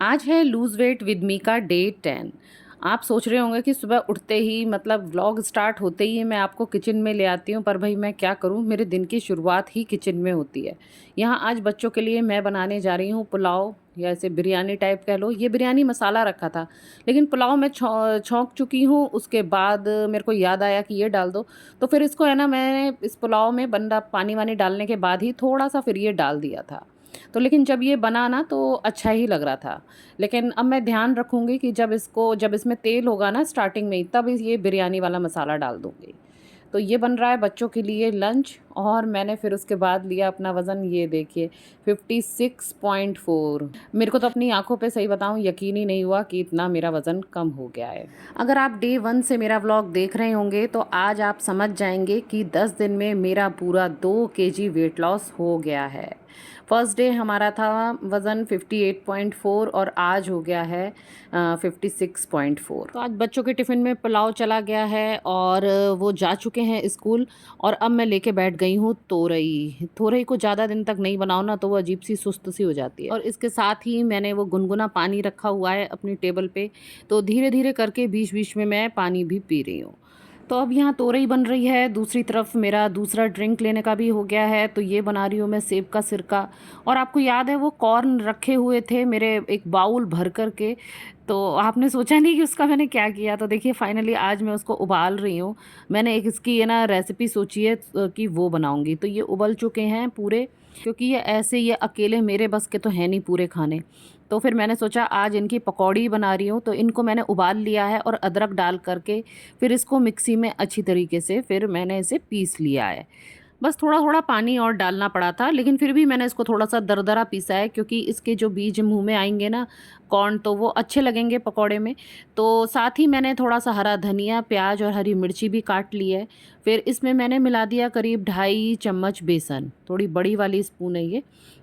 आज है lose weight with me का डे 10। आप सोच रहे होंगे कि सुबह उठते ही मतलब व्लॉग स्टार्ट होते ही मैं आपको किचन में ले आती हूँ, पर भाई मैं क्या करूँ, मेरे दिन की शुरुआत ही किचन में होती है। यहाँ आज बच्चों के लिए मैं बनाने जा रही हूँ पुलाव, या ऐसे बिरयानी टाइप कह लो। ये बिरयानी मसाला रखा था, लेकिन पुलाव मैं छौंक चुकी हूँ। उसके बाद मेरे को याद आया कि ये डाल दो, तो फिर इसको है ना, मैंने इस पुलाव में बंदा पानी वानी डालने के बाद ही थोड़ा सा फिर ये डाल दिया था। तो लेकिन जब ये बना ना तो अच्छा ही लग रहा था। लेकिन अब मैं ध्यान रखूँगी कि जब इसमें तेल होगा ना स्टार्टिंग में ही, तब ये बिरयानी वाला मसाला डाल दूँगी। तो ये बन रहा है बच्चों के लिए लंच, और मैंने फिर उसके बाद लिया अपना वज़न, ये देखिए 56.4। मेरे को तो अपनी आँखों पे सही बताऊँ यकीन ही नहीं हुआ कि इतना मेरा वज़न कम हो गया है। अगर आप डे 1 से मेरा व्लॉग देख रहे होंगे तो आज आप समझ जाएँगे कि 10 दिन में मेरा पूरा 2 केजी वेट लॉस हो गया है। फर्स्ट डे हमारा था वज़न 58.4 और आज हो गया है 56.4। तो आज बच्चों के टिफ़िन में पुलाव चला गया है और वो जा चुके हैं स्कूल। और अब मैं लेके बैठ गई हूँ तोरई। तोरई को ज़्यादा दिन तक नहीं बनाओ ना तो वो अजीब-सी सुस्त-सी हो जाती है। और इसके साथ ही मैंने वो गुनगुना पानी रखा हुआ है अपनी टेबल पे, तो धीरे-धीरे करके बीच-बीच में मैं पानी भी पी रही हूँ। तो अब यहाँ तोरई बन रही है, दूसरी तरफ मेरा दूसरा ड्रिंक लेने का भी हो गया है, तो ये बना रही हूँ मैं सेब का सिरका। और आपको याद है वो कॉर्न रखे हुए थे मेरे एक बाउल भर कर के, तो आपने सोचा नहीं कि उसका मैंने क्या किया। तो देखिए फाइनली आज मैं उसको उबाल रही हूँ। मैंने एक इसकी है ना रेसिपी सोची है कि वो बनाऊँगी। तो ये उबल चुके हैं पूरे, क्योंकि ये अकेले मेरे बस के तो हैं नहीं पूरे खाने। तो फिर मैंने सोचा आज इनकी पकौड़ी बना रही हूँ, तो इनको मैंने उबाल लिया है और अदरक डाल करके फिर इसको मिक्सी में अच्छी तरीके से फिर मैंने इसे पीस लिया है। बस थोड़ा-थोड़ा पानी और डालना पड़ा था, लेकिन फिर भी मैंने इसको थोड़ा-सा दरदरा पीसा है, क्योंकि इसके जो बीज मुँह में आएँगे ना कॉर्न, तो वो अच्छे लगेंगे पकौड़े में। तो साथ ही मैंने थोड़ा-सा हरा धनिया, प्याज और हरी मिर्ची भी काट ली है। फिर इसमें मैंने मिला दिया करीब 2.5 चम्मच बेसन, थोड़ी बड़ी वाली स्पून है ये।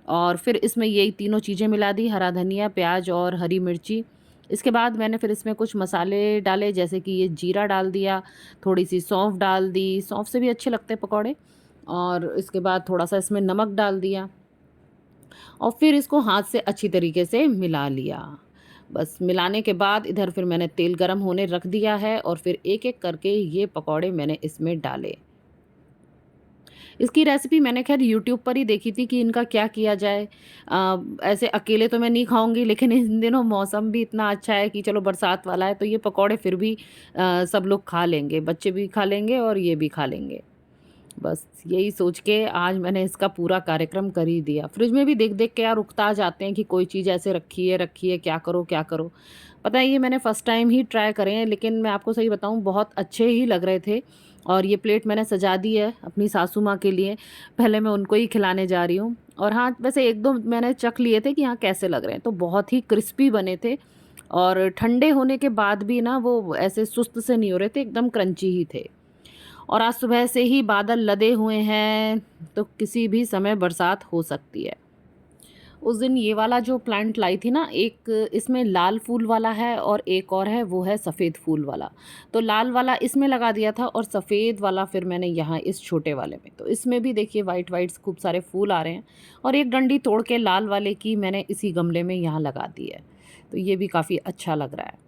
और फिर इसमें यही तीनों चीज़ें मिला दी, हरा धनिया, प्याज और हरी मिर्ची। इसके बाद मैंने फिर इसमें कुछ मसाले डाले, जैसे कि ये जीरा डाल दिया, थोड़ी-सी सौंफ डाल दी, सौंफ से भी अच्छे लगते हैं पकौड़े। और इसके बाद थोड़ा-सा इसमें नमक डाल दिया और फिर इसको हाथ से अच्छी तरीके से मिला लिया। बस मिलाने के बाद इधर फिर मैंने तेल गरम होने रख दिया है और फिर एक-एक करके ये पकौड़े मैंने इसमें डाले। इसकी रेसिपी मैंने ख़ैर यूट्यूब पर ही देखी थी कि इनका क्या किया जाए। ऐसे अकेले तो मैं नहीं खाऊँगी, लेकिन इन दिनों मौसम भी इतना अच्छा है कि चलो बरसात वाला है, तो ये पकौड़े फिर भी सब लोग खा लेंगे, बच्चे भी खा लेंगे और ये भी खा लेंगे। बस यही सोच के आज मैंने इसका पूरा कार्यक्रम कर ही दिया। फ्रिज में भी देख-देख के यार उकता जाते हैं कि कोई चीज़ ऐसे रखी है, क्या करो, क्या करो? पता है ये मैंने फर्स्ट टाइम ही ट्राई करे हैं, लेकिन मैं आपको सही बताऊँ बहुत अच्छे ही लग रहे थे। और ये प्लेट मैंने सजा दी है अपनी सासू माँ के लिए, पहले मैं उनको ही खिलाने जा रही हूँ। और हाँ, वैसे 1-2 मैंने चख लिए थे कि हाँ, कैसे लग रहे हैं, तो बहुत ही क्रिस्पी बने थे। और ठंडे होने के बाद भी ना वो ऐसे सुस्त से नहीं हो रहे थे, एकदम क्रंची ही थे। और आज सुबह से ही बादल लदे हुए हैं, तो किसी भी समय बरसात हो सकती है। उस दिन ये वाला जो प्लांट लाई थी ना, एक इसमें लाल फूल वाला है और एक और है वो है सफ़ेद फूल वाला। तो लाल वाला इसमें लगा दिया था और सफ़ेद वाला फिर मैंने यहाँ इस छोटे वाले में। तो इसमें भी देखिए वाइट खूब सारे फूल आ रहे हैं, और एक डंडी तोड़ के लाल वाले की मैंने इसी गमले में यहाँ लगा दी है। तो ये भी काफ़ी अच्छा लग रहा है।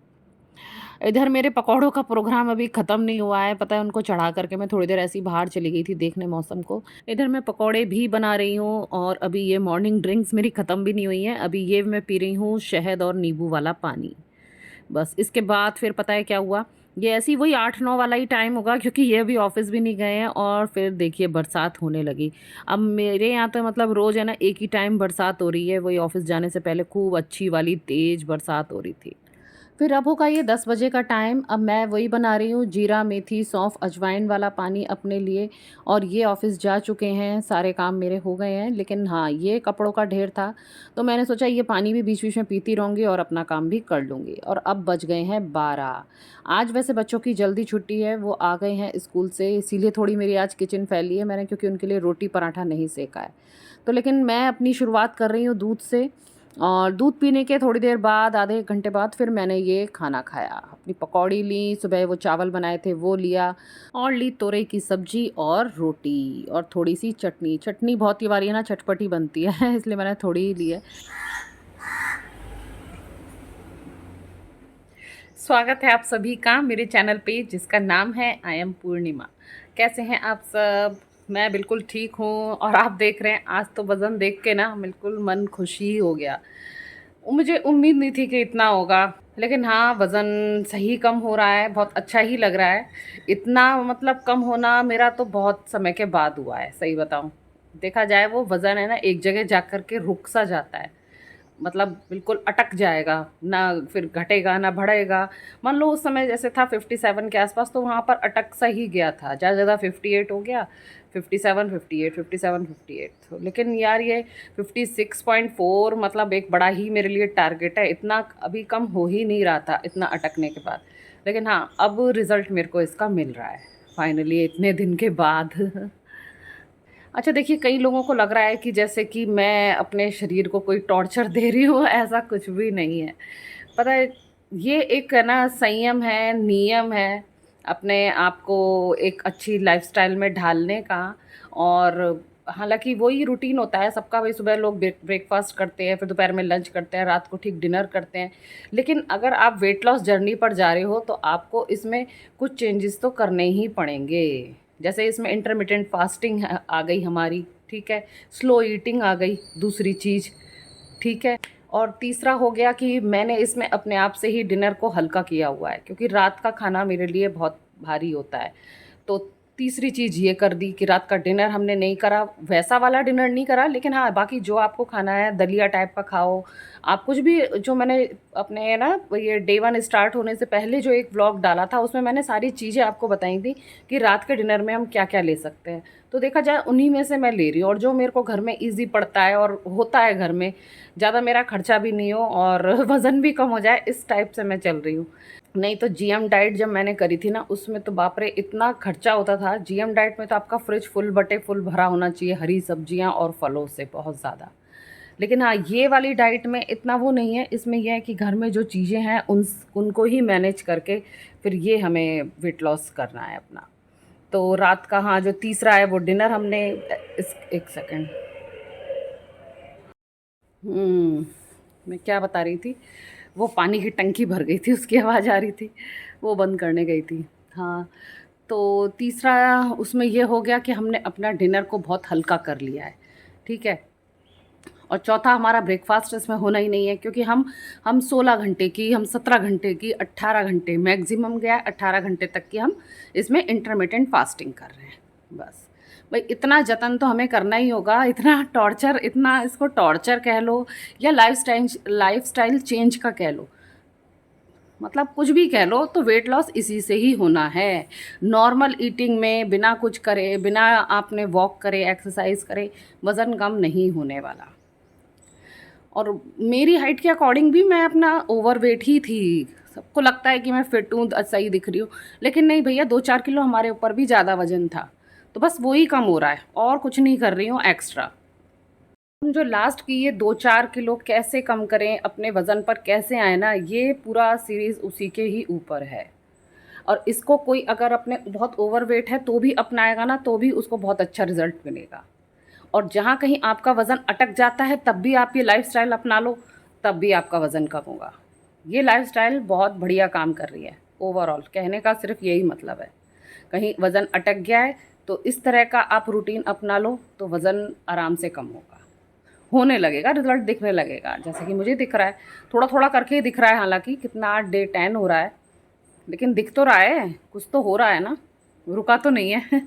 इधर मेरे पकौड़ों का प्रोग्राम अभी ख़त्म नहीं हुआ है, पता है उनको चढ़ा कर के मैं थोड़ी देर ऐसे ही बाहर चली गई थी देखने मौसम को। इधर मैं पकौड़े भी बना रही हूँ और अभी ये मॉर्निंग ड्रिंक्स मेरी ख़त्म भी नहीं हुई हैं। अभी ये मैं पी रही हूँ शहद और नींबू वाला पानी। बस इसके बाद फिर पता है क्या हुआ? ये ऐसे ही वही 8-9 वाला ही टाइम होगा, क्योंकि ये अभी ऑफ़िस भी नहीं गए हैं और फिर देखिए बरसात होने लगी। अब मेरे यहाँ तो मतलब रोज़ है ना एक ही टाइम बरसात हो रही है, वही ऑफ़िस जाने से पहले खूब अच्छी वाली तेज़ बरसात हो रही थी। फिर अब होगा ये 10 बजे का टाइम। अब मैं वही बना रही हूँ जीरा, मेथी, सौंफ, अजवाइन वाला पानी अपने लिए। और ये ऑफ़िस जा चुके हैं, सारे काम मेरे हो गए हैं। लेकिन हाँ, ये कपड़ों का ढेर था, तो मैंने सोचा ये पानी भी बीच-बीच में पीती रहूँगी और अपना काम भी कर लूँगी। और अब बज गए हैं 12। आज वैसे बच्चों की जल्दी छुट्टी है, वो आ गए हैं स्कूल से, इसीलिए थोड़ी मेरी आज किचन फैली है मैंने, क्योंकि उनके लिए रोटी पराठा नहीं सेका है। तो लेकिन मैं अपनी शुरुआत कर रही हूँ दूध से। और दूध पीने के थोड़ी देर बाद, आधे 1 घंटे बाद फिर मैंने ये खाना खाया। अपनी पकौड़ी ली, सुबह वो चावल बनाए थे वो लिया, और ली तोरई की सब्ज़ी और रोटी और थोड़ी-सी चटनी। चटनी बहुत ही बारी है ना चटपटी बनती है इसलिए मैंने थोड़ी ही ली है। स्वागत है आप सभी का मेरे चैनल पे जिसका नाम है आई एम पूर्णिमा। कैसे हैं आप सब? मैं बिल्कुल ठीक हूँ। और आप देख रहे हैं आज तो वज़न देख के ना बिल्कुल मन खुशी हो गया। मुझे उम्मीद नहीं थी कि इतना होगा, लेकिन हाँ वज़न सही कम हो रहा है, बहुत अच्छा ही लग रहा है। इतना मतलब कम होना मेरा तो बहुत समय के बाद हुआ है, सही बताऊँ। देखा जाए वो वज़न है ना एक जगह जा कर के रुक सा जाता है, मतलब बिल्कुल अटक जाएगा, ना फिर घटेगा ना बढ़ेगा। मान लो उस समय जैसे था 57 के आसपास, तो वहाँ पर अटक सा ही गया था, ज़्यादा ज़्यादा 58 हो गया, 57 58 57 58। तो लेकिन यार ये 56.4 मतलब एक बड़ा ही मेरे लिए टारगेट है। इतना अभी कम हो ही नहीं रहा था इतना अटकने के बाद, लेकिन हाँ अब रिज़ल्ट मेरे को इसका मिल रहा है फाइनली इतने दिन के बाद। अच्छा देखिए, कई लोगों को लग रहा है कि जैसे कि मैं अपने शरीर को कोई टॉर्चर दे रही हूँ, ऐसा कुछ भी नहीं है। पता है, ये एक है ना संयम है, नियम है, अपने आप को एक अच्छी लाइफ़स्टाइल में ढालने का। और हालाँकि वही रूटीन होता है सबका, वही सुबह लोग ब्रेकफ़ास्ट करते हैं, फिर दोपहर में लंच करते हैं, रात को ठीक डिनर करते हैं। लेकिन अगर आप वेट लॉस जर्नी पर जा रहे हो, तो आपको इसमें कुछ चेंजेस तो करने ही पड़ेंगे। जैसे इसमें इंटरमिटेंट फास्टिंग आ गई हमारी, ठीक है, स्लो ईटिंग आ गई दूसरी चीज़, ठीक है। और तीसरा हो गया कि मैंने इसमें अपने आप से ही डिनर को हल्का किया हुआ है, क्योंकि रात का खाना मेरे लिए बहुत भारी होता है। तो तीसरी चीज़ ये कर दी कि रात का डिनर हमने नहीं करा, वैसा वाला डिनर नहीं करा, लेकिन हाँ बाकी जो आपको खाना है दलिया टाइप का खाओ। आप कुछ भी, जो मैंने अपने ना ये डे वन स्टार्ट होने से पहले जो एक व्लॉग डाला था उसमें मैंने सारी चीज़ें आपको बताई थी कि रात के डिनर में हम क्या क्या ले सकते हैं। तो देखा जाए उन्हीं में से मैं ले रही हूँ, और जो मेरे को घर में ईज़ी पड़ता है और होता है घर में, ज़्यादा मेरा खर्चा भी नहीं हो और वज़न भी कम हो जाए, इस टाइप से मैं चल रही हूँ। नहीं तो जीएम डाइट जब मैंने करी थी ना, उसमें तो बाप रे इतना खर्चा होता था। जीएम डाइट में तो आपका फ्रिज फुल बटे फुल भरा होना चाहिए हरी सब्जियां और फलों से, बहुत ज़्यादा। लेकिन हाँ ये वाली डाइट में इतना वो नहीं है, इसमें यह है कि घर में जो चीज़ें हैं उनको ही मैनेज करके फिर ये हमें वेट लॉस करना है अपना। तो रात का हाँ जो तीसरा है वो डिनर हमने इस एक सेकेंड, मैं क्या बता रही थी, वो पानी की टंकी भर गई थी उसकी आवाज़ आ रही थी, वो बंद करने गई थी। हाँ, तो तीसरा उसमें ये हो गया कि हमने अपना डिनर को बहुत हल्का कर लिया है, ठीक है। और चौथा हमारा ब्रेकफास्ट इसमें होना ही नहीं है, क्योंकि हम 16 घंटे की, हम 17 घंटे की, 18 घंटे मैक्सिमम गया 18 घंटे तक की हम इसमें इंटरमिटेंट फास्टिंग कर रहे हैं। बस भाई इतना जतन तो हमें करना ही होगा, इतना टॉर्चर, इतना इसको टॉर्चर कह लो या लाइफस्टाइल चेंज का कह लो, मतलब कुछ भी कह लो, तो वेट लॉस इसी से ही होना है। नॉर्मल ईटिंग में बिना कुछ करे, बिना आपने वॉक करे, एक्सरसाइज करे, वज़न कम नहीं होने वाला। और मेरी हाइट के अकॉर्डिंग भी मैं अपना ओवरवेट ही थी। सबको लगता है कि मैं फिट हूँ, सही दिख रही हूँ, लेकिन नहीं भैया, 2-4 किलो हमारे ऊपर भी ज़्यादा वजन था। तो बस वही कम हो रहा है, और कुछ नहीं कर रही हूँ एक्स्ट्रा। हम जो लास्ट की ये 2-4 किलो कैसे कम करें, अपने वज़न पर कैसे आए ना, ये पूरा सीरीज़ उसी के ही ऊपर है। और इसको कोई अगर अपने बहुत ओवरवेट है तो भी अपनाएगा ना, तो भी उसको बहुत अच्छा रिजल्ट मिलेगा। और जहाँ कहीं आपका वज़न अटक जाता है तब भी आप ये लाइफ़स्टाइल अपना लो, तब भी आपका वज़न कम होगा। ये लाइफ़स्टाइल बहुत बढ़िया काम कर रही है। ओवरऑल कहने का सिर्फ यही मतलब है, कहीं वज़न अटक गया है तो इस तरह का आप रूटीन अपना लो, तो वज़न आराम से कम होगा, होने लगेगा, रिजल्ट दिखने लगेगा, जैसे कि मुझे दिख रहा है। थोड़ा थोड़ा करके ही दिख रहा है, हालांकि कितना डे 10 हो रहा है, लेकिन दिख तो रहा है, कुछ तो हो रहा है ना, रुका तो नहीं है।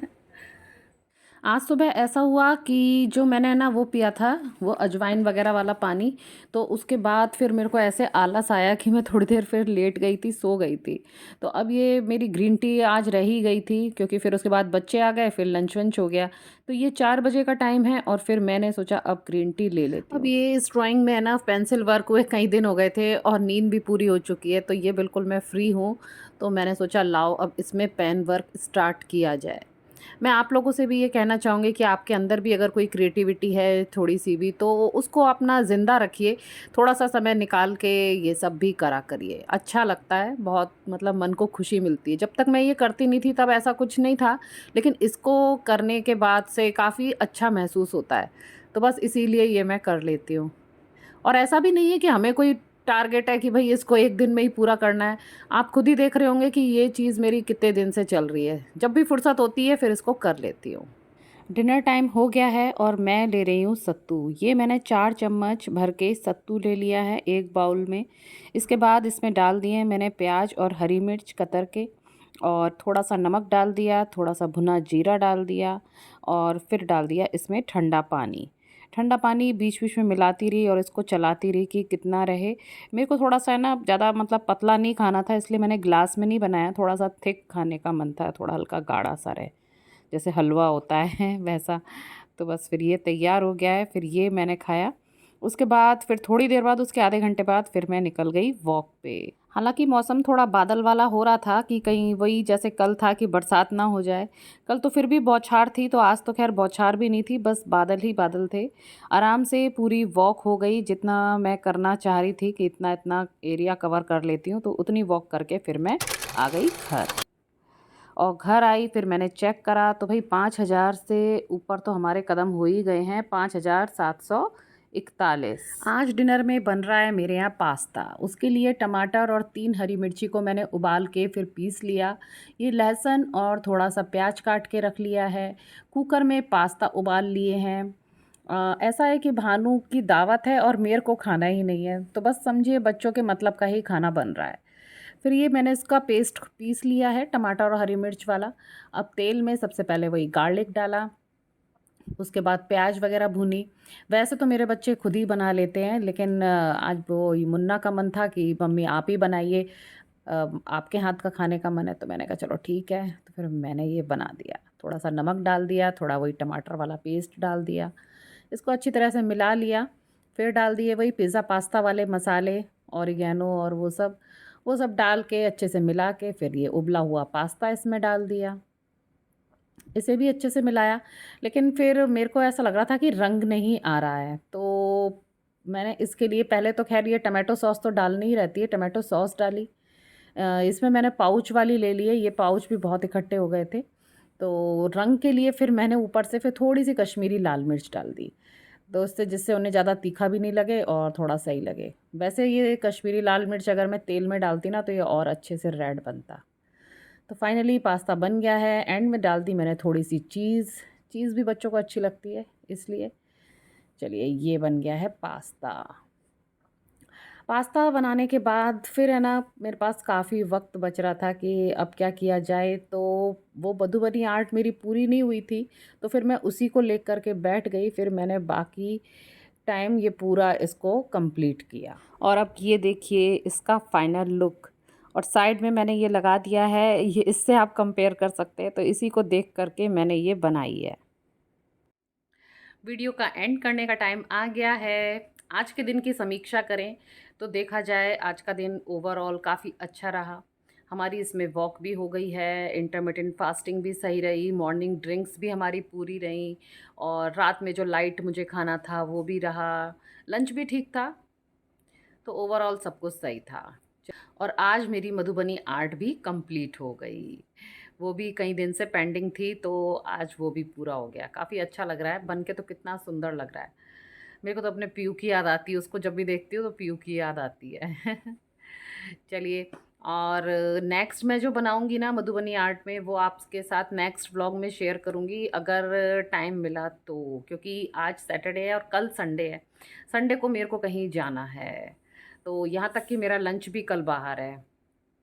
आज सुबह ऐसा हुआ कि जो मैंने ना वो पिया था, वो अजवाइन वगैरह वाला पानी, तो उसके बाद फिर मेरे को ऐसे आलस आया कि मैं थोड़ी देर फिर लेट गई थी, सो गई थी। तो अब ये मेरी ग्रीन टी आज रह ही गई थी, क्योंकि फिर उसके बाद बच्चे आ गए, फिर लंच वंच हो गया। तो ये 4 बजे का टाइम है और फिर मैंने सोचा अब ग्रीन टी ले लेती हूँ। अब ये इस ड्राइंग में है ना पेंसिल वर्क हुए कई दिन हो गए थे और नींद भी पूरी हो चुकी है, तो ये बिल्कुल मैं फ्री हूँ। तो मैंने सोचा लाओ अब इसमें पेन वर्क स्टार्ट किया जाए। मैं आप लोगों से भी ये कहना चाहूँगी कि आपके अंदर भी अगर कोई क्रिएटिविटी है थोड़ी-सी भी, तो उसको अपना ज़िंदा रखिए। थोड़ा-सा समय निकाल के ये सब भी करा करिए। अच्छा लगता है बहुत, मतलब मन को खुशी मिलती है। जब तक मैं ये करती नहीं थी तब ऐसा कुछ नहीं था, लेकिन इसको करने के बाद से काफ़ी अच्छा महसूस होता है। तो बस इसीलिए ये मैं कर लेती हूँ। और ऐसा भी नहीं है कि हमें कोई टारगेट है कि भई इसको 1 दिन में ही पूरा करना है। आप खुद ही देख रहे होंगे कि ये चीज़ मेरी कितने दिन से चल रही है। जब भी फुर्सत होती है फिर इसको कर लेती हूँ। डिनर टाइम हो गया है और मैं ले रही हूँ सत्तू। ये मैंने 4 चम्मच भर के सत्तू ले लिया है एक बाउल में। इसके बाद इसमें डाल दिए मैंने प्याज और हरी मिर्च कतर के, और थोड़ा-सा नमक डाल दिया, थोड़ा-सा भुना जीरा डाल दिया, और फिर डाल दिया इसमें ठंडा पानी। ठंडा पानी बीच-बीच में मिलाती रही और इसको चलाती रही कि कितना रहे। मेरे को थोड़ा-सा है ना ज़्यादा मतलब पतला नहीं खाना था, इसलिए मैंने ग्लास में नहीं बनाया, थोड़ा-सा थिक खाने का मन था, थोड़ा हल्का गाढ़ा-सा रहे। जैसे हलवा होता है वैसा। तो बस फिर ये तैयार हो गया है, फिर ये मैंने खाया। उसके बाद फिर थोड़ी देर बाद, उसके आधे घंटे बाद फिर मैं निकल गई वॉक पे। हालाँकि मौसम थोड़ा बादल वाला हो रहा था कि कहीं वही जैसे कल था कि बरसात ना हो जाए। कल तो फिर भी बौछार थी, तो आज तो ख़ैर बौछार भी नहीं थी, बस बादल ही बादल थे। आराम से पूरी वॉक हो गई, जितना मैं करना चाह रही थी कि इतना-इतना एरिया कवर कर लेती हूँ, तो उतनी वॉक करके फिर मैं आ गई घर। और घर आई फिर मैंने चेक करा तो भाई 5,000 से ऊपर तो हमारे कदम हो ही गए हैं, 5,741। आज डिनर में बन रहा है मेरे यहाँ पास्ता। उसके लिए टमाटर और 3 हरी मिर्ची को मैंने उबाल के फिर पीस लिया। ये लहसुन और थोड़ा सा प्याज काट के रख लिया है। कुकर में पास्ता उबाल लिए हैं। ऐसा है कि भानु की दावत है और मेरे को खाना ही नहीं है, तो बस समझिए बच्चों के मतलब का ही खाना बन रहा है। फिर ये मैंने इसका पेस्ट पीस लिया है टमाटर और हरी मिर्च वाला। अब तेल में सबसे पहले वही गार्लिक डाला, उसके बाद प्याज वगैरह भूनी। वैसे तो मेरे बच्चे खुद ही बना लेते हैं, लेकिन आज वो ये मुन्ना का मन था कि मम्मी आप ही बनाइए, आपके हाथ का खाने का मन है, तो मैंने कहा चलो ठीक है, तो फिर मैंने ये बना दिया। थोड़ा सा नमक डाल दिया, थोड़ा वही टमाटर वाला पेस्ट डाल दिया, इसको अच्छी तरह से मिला लिया। फिर डाल दिए वही पिज़्ज़ा पास्ता वाले मसाले, ऑरिगेनो और वो सब डाल के अच्छे से मिला के फिर ये उबला हुआ पास्ता इसमें डाल दिया। इसे भी अच्छे से मिलाया, लेकिन फिर मेरे को ऐसा लग रहा था कि रंग नहीं आ रहा है, तो मैंने इसके लिए पहले तो ख़ैर ये टोमेटो सॉस तो डालनी ही रहती है, टोमेटो सॉस डाली। इसमें मैंने पाउच वाली ले ली है, ये पाउच भी बहुत इकट्ठे हो गए थे। तो रंग के लिए फिर मैंने ऊपर से फिर थोड़ी-सी कश्मीरी लाल मिर्च डाल दी। तो उससे जिससे उन्हें ज़्यादा तीखा भी नहीं लगे और थोड़ा सही लगे। वैसे ये कश्मीरी लाल मिर्च अगर मैं तेल में डालती ना तो ये और अच्छे से रेड बनता। तो फाइनली पास्ता बन गया है। एंड में डाल दी मैंने थोड़ी-सी चीज़, चीज़ भी बच्चों को अच्छी लगती है इसलिए। चलिए ये बन गया है पास्ता। पास्ता बनाने के बाद फिर है ना मेरे पास काफ़ी वक्त बच रहा था कि अब क्या किया जाए, तो वो मधुबनी आर्ट मेरी पूरी नहीं हुई थी, तो फिर मैं उसी को लेकर के बैठ गई। फिर मैंने बाकी टाइम ये पूरा इसको कंप्लीट किया, और अब ये देखिए इसका फाइनल लुक। और साइड में मैंने ये लगा दिया है, ये इससे आप कंपेयर कर सकते हैं, तो इसी को देख करके मैंने ये बनाई है। वीडियो का एंड करने का टाइम आ गया है। आज के दिन की समीक्षा करें तो देखा जाए आज का दिन ओवरऑल काफ़ी अच्छा रहा। हमारी इसमें वॉक भी हो गई है, इंटरमिटेंट फास्टिंग भी सही रही, मॉर्निंग ड्रिंक्स भी हमारी पूरी रहीं, और रात में जो लाइट मुझे खाना था वो भी रहा, लंच भी ठीक था, तो ओवरऑल सब कुछ सही था। और आज मेरी मधुबनी आर्ट भी कंप्लीट हो गई। वो भी कई दिन से पेंडिंग थी, तो आज वो भी पूरा हो गया। काफ़ी अच्छा लग रहा है, बन के तो कितना सुंदर लग रहा है। मेरे को तो अपने पीयू की याद आती है, उसको जब भी देखती हूँ तो पीयू की याद आती है। चलिए, और नेक्स्ट मैं जो बनाऊँगी ना मधुबनी आर्ट में, वो आपके साथ नेक्स्ट व्लॉग में शेयर करूँगी अगर टाइम मिला तो, क्योंकि आज सैटरडे है और कल संडे है। संडे को मेरे को कहीं जाना है, तो यहाँ तक कि मेरा लंच भी कल बाहर है।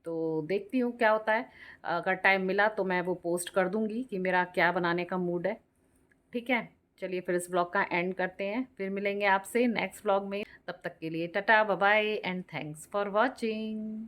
तो देखती हूँ क्या होता है। अगर टाइम मिला तो मैं वो पोस्ट कर दूँगी कि मेरा क्या बनाने का मूड है। ठीक है? चलिए फिर इस व्लॉग का एंड करते हैं। फिर मिलेंगे आपसे नेक्स्ट व्लॉग में। तब तक के लिए tata, bye bye and thanks for watching.